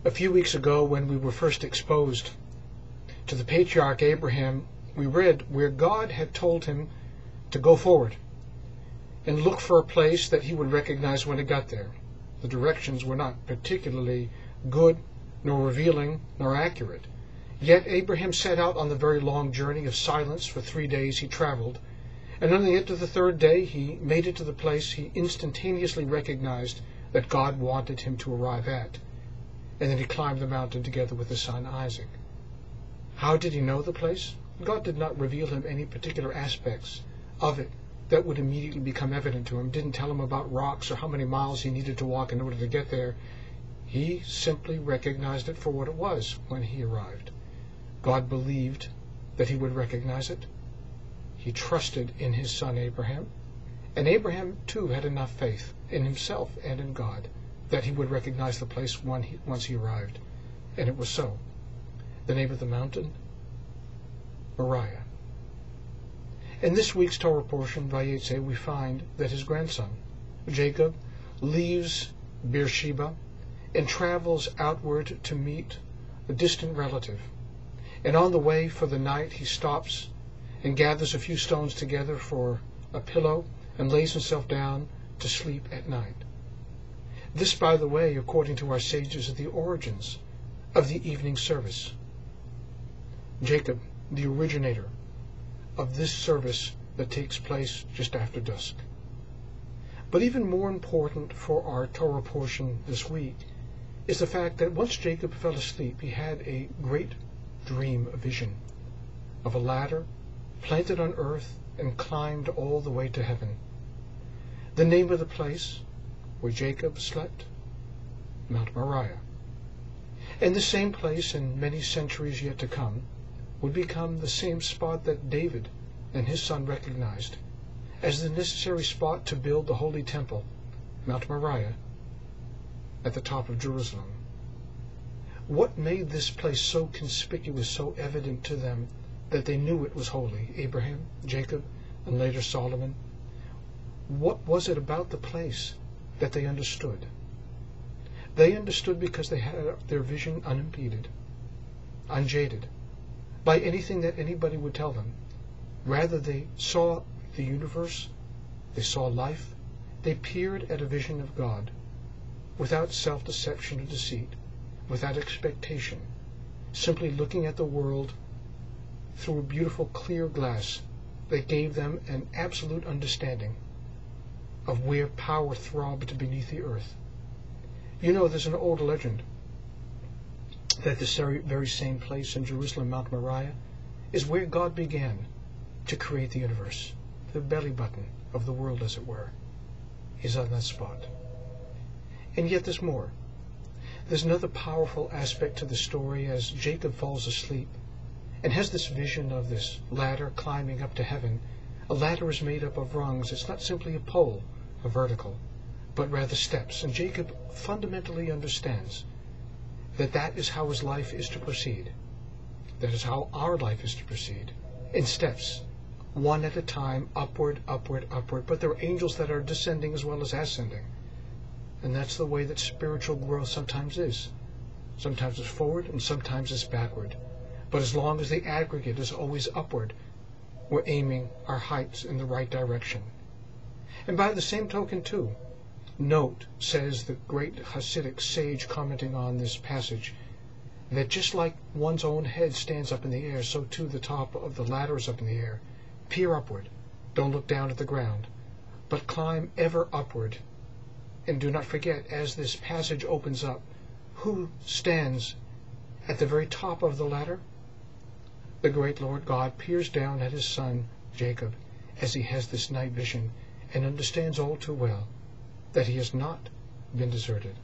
A few weeks ago, when we were first exposed to the patriarch Abraham, we read where God had told him to go forward and look for a place that he would recognize when he got there. The directions were not particularly good, nor revealing, nor accurate. Yet Abraham set out on the very long journey of silence. For 3 days he traveled, and on the end of the third day he made it to the place he instantaneously recognized that God wanted him to arrive at. And then he climbed the mountain together with his son Isaac. How did he know the place? God did not reveal him any particular aspects of it that would immediately become evident to him. Didn't tell him about rocks or how many miles he needed to walk in order to get there. He simply recognized it for what it was when he arrived. God believed that he would recognize it. He trusted in his son Abraham. And Abraham too had enough faith in himself and in God that he would recognize the place once he arrived. And it was so. The name of the mountain? Moriah. In this week's Torah portion, VaYaytze, we find that his grandson, Jacob, leaves Beersheba and travels outward to meet a distant relative. And on the way for the night, he stops and gathers a few stones together for a pillow and lays himself down to sleep at night. This, by the way, according to our sages, is the origins of the evening service. Jacob, the originator of this service that takes place just after dusk. But even more important for our Torah portion this week is the fact that once Jacob fell asleep, he had a great dream, a vision of a ladder planted on earth and climbed all the way to heaven. The name of the place where Jacob slept, Mount Moriah. And the same place, in many centuries yet to come, would become the same spot that David and his son recognized as the necessary spot to build the holy temple, Mount Moriah, at the top of Jerusalem. What made this place so conspicuous, so evident to them that they knew it was holy? Abraham, Jacob, and later Solomon. What was it about the place that they understood? They understood because they had their vision unimpeded, unjaded by anything that anybody would tell them. Rather, they saw the universe, they saw life, they peered at a vision of God without self-deception or deceit, without expectation, simply looking at the world through a beautiful clear glass that gave them an absolute understanding of where power throbbed beneath the earth. You know, there's an old legend that this very same place in Jerusalem, Mount Moriah, is where God began to create the universe. The belly button of the world, as it were, is on that spot. And yet there's more. There's another powerful aspect to the story as Jacob falls asleep and has this vision of this ladder climbing up to heaven. A ladder is made up of rungs. It's not simply a pole, a vertical, but rather steps. And Jacob fundamentally understands that that is how his life is to proceed. That is how our life is to proceed, in steps, one at a time, upward, upward, upward. But there are angels that are descending as well as ascending. And that's the way that spiritual growth sometimes is. Sometimes it's forward and sometimes it's backward. But as long as the aggregate is always upward, we're aiming our heights in the right direction. And by the same token, too, note, says the great Hasidic sage commenting on this passage, that just like one's own head stands up in the air, so too the top of the ladder is up in the air. Peer upward. Don't look down at the ground, but climb ever upward. And do not forget, as this passage opens up, who stands at the very top of the ladder? The great Lord God peers down at his son, Jacob, as he has this night vision, and understands all too well that he has not been deserted.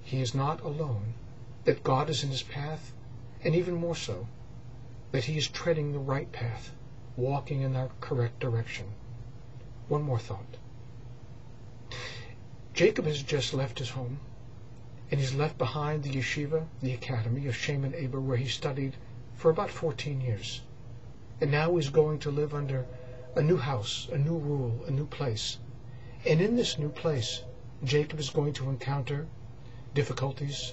He is not alone, that God is in his path, and even more so, that he is treading the right path, walking in the correct direction. One more thought. Jacob has just left his home, and he's left behind the yeshiva, the academy of Shem and Eber, where he studied for about 14 years. And now he's going to live under a new house, a new rule, a new place. And in this new place, Jacob is going to encounter difficulties,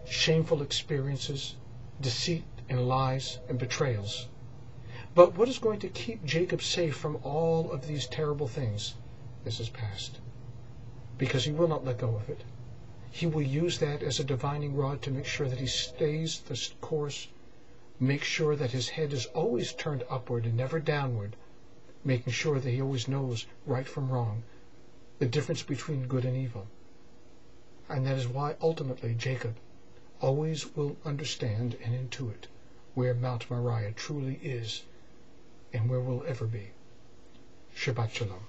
shameful experiences, deceit and lies and betrayals. But what is going to keep Jacob safe from all of these terrible things is his past, because he will not let go of it. He will use that as a divining rod to make sure that he stays the course, make sure that his head is always turned upward and never downward, making sure that he always knows right from wrong, the difference between good and evil. And that is why ultimately Jacob always will understand and intuit where Mount Moriah truly is and where will ever be. Shabbat Shalom.